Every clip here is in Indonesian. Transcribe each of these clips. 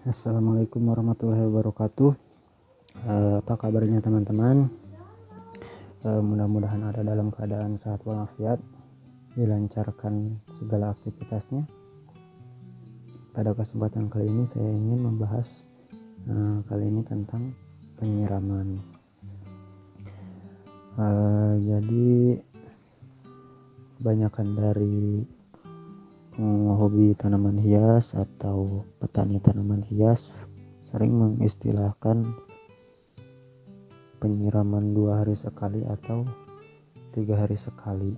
Assalamualaikum warahmatullahi wabarakatuh. Apa kabarnya teman-teman? Mudah-mudahan ada dalam keadaan sehat walafiat, dilancarkan segala aktivitasnya. Pada kesempatan kali ini saya ingin membahas kali ini tentang penyiraman. Jadi kebanyakan dari hobi tanaman hias atau petani tanaman hias sering mengistilahkan penyiraman 2 hari sekali atau 3 hari sekali.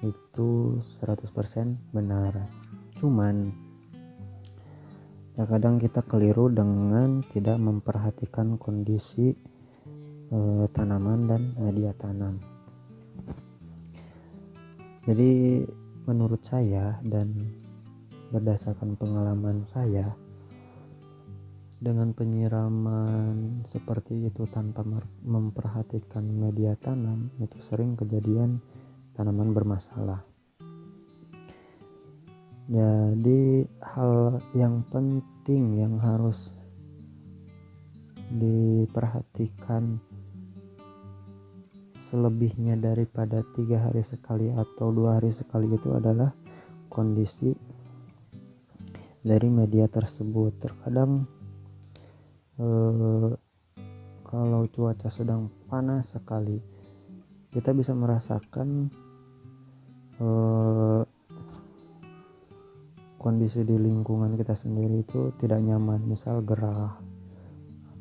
Itu 100% benar. Cuman terkadang kita keliru dengan tidak memperhatikan kondisi tanaman dan media tanam. Jadi menurut saya dan berdasarkan pengalaman saya, dengan penyiraman seperti itu tanpa memperhatikan media tanam, itu sering kejadian tanaman bermasalah. Jadi hal yang penting yang harus diperhatikan selebihnya daripada 3 hari sekali atau 2 hari sekali itu adalah kondisi dari media tersebut. Terkadang kalau cuaca sedang panas sekali, kita bisa merasakan kondisi di lingkungan kita sendiri itu tidak nyaman, misal gerah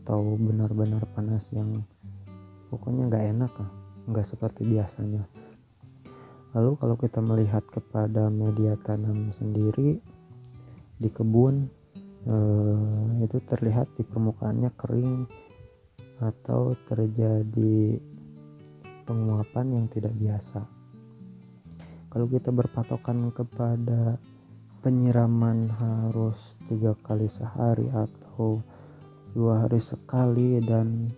atau benar-benar panas yang pokoknya nggak enak lah, nggak seperti biasanya. Lalu kalau kita melihat kepada media tanam sendiri di kebun, itu terlihat di permukaannya kering atau terjadi penguapan yang tidak biasa. Kalau kita berpatokan kepada penyiraman harus 3 kali sehari atau 2 hari sekali dan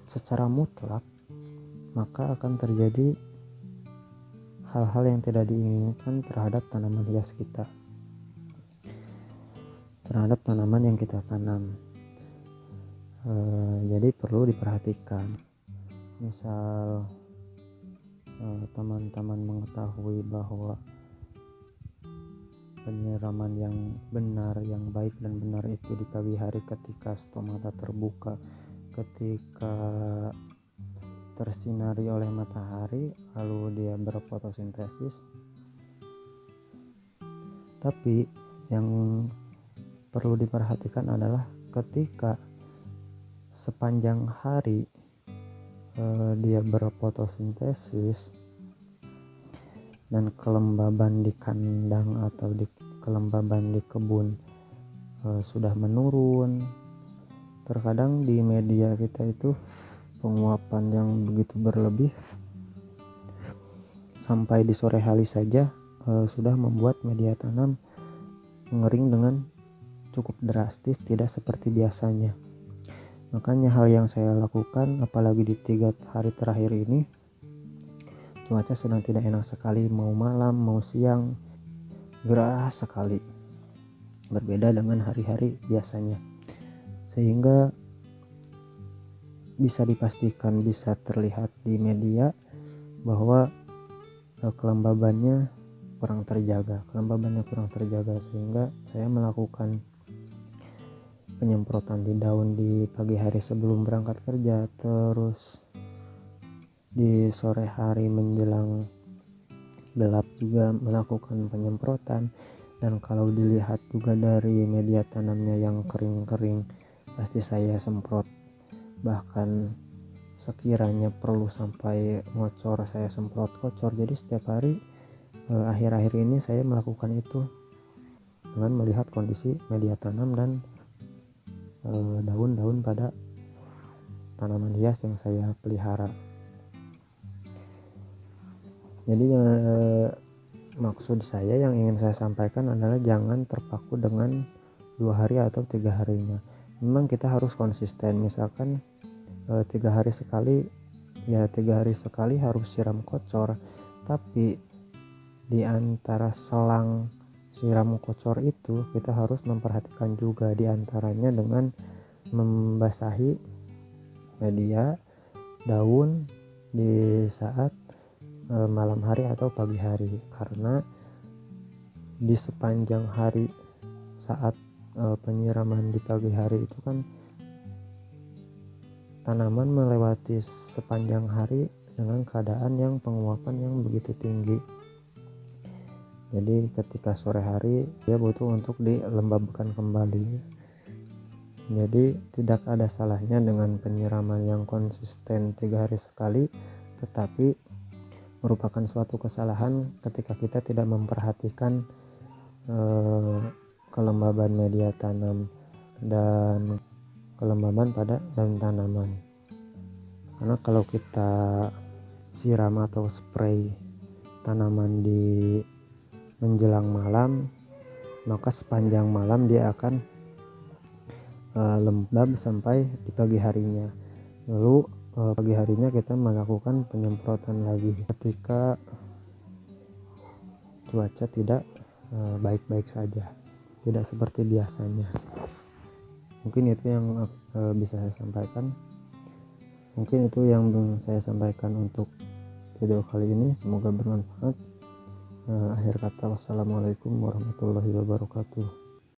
secara mutlak, maka akan terjadi hal-hal yang tidak diinginkan terhadap tanaman hias kita, terhadap tanaman yang kita tanam. Jadi perlu diperhatikan. Misal teman-teman mengetahui bahwa penyiraman yang benar, yang baik dan benar itu di pagi hari ketika stomata terbuka, ketika tersinari oleh matahari lalu dia berfotosintesis. Tapi yang perlu diperhatikan adalah ketika sepanjang hari dia berfotosintesis dan kelembaban di kandang atau kelembaban di kebun sudah menurun. Terkadang di media kita itu penguapan yang begitu berlebih sampai di sore hari saja sudah membuat media tanam mengering dengan cukup drastis, tidak seperti biasanya. Makanya hal yang saya lakukan, apalagi di 3 hari terakhir ini cuaca sedang tidak enak sekali, mau malam mau siang gerah sekali, berbeda dengan hari-hari biasanya, sehingga bisa dipastikan, bisa terlihat di media bahwa kelembabannya kurang terjaga, sehingga saya melakukan penyemprotan di daun di pagi hari sebelum berangkat kerja, terus di sore hari menjelang gelap juga melakukan penyemprotan. Dan kalau dilihat juga dari media tanamnya yang kering-kering, pasti saya semprot. Bahkan sekiranya perlu sampai ngocor, saya semprot kocor. Jadi setiap hari akhir-akhir ini saya melakukan itu dengan melihat kondisi media tanam dan daun-daun pada tanaman hias yang saya pelihara. Jadi maksud saya yang ingin saya sampaikan adalah jangan terpaku dengan 2 hari atau 3 harinya. Memang kita harus konsisten. Misalkan 3 hari sekali, ya 3 hari sekali harus siram kocor. Tapi di antara selang siram kocor itu kita harus memperhatikan juga, diantaranya dengan membasahi media daun di saat malam hari atau pagi hari, karena di sepanjang hari saat penyiraman di pagi hari itu kan tanaman melewati sepanjang hari dengan keadaan yang penguapan yang begitu tinggi. Jadi ketika sore hari dia butuh untuk dilembabkan kembali. Jadi tidak ada salahnya dengan penyiraman yang konsisten 3 hari sekali, tetapi merupakan suatu kesalahan ketika kita tidak memperhatikan kelembaban media tanam dan kelembaban pada daun tanaman. Karena kalau kita siram atau spray tanaman di menjelang malam, maka sepanjang malam dia akan lembab sampai di pagi harinya. Lalu pagi harinya kita melakukan penyemprotan lagi ketika cuaca tidak baik-baik saja, tidak seperti biasanya. Mungkin itu yang bisa saya sampaikan. Mungkin itu yang saya sampaikan untuk video kali ini. Semoga bermanfaat. Akhir kata, wassalamualaikum warahmatullahi wabarakatuh.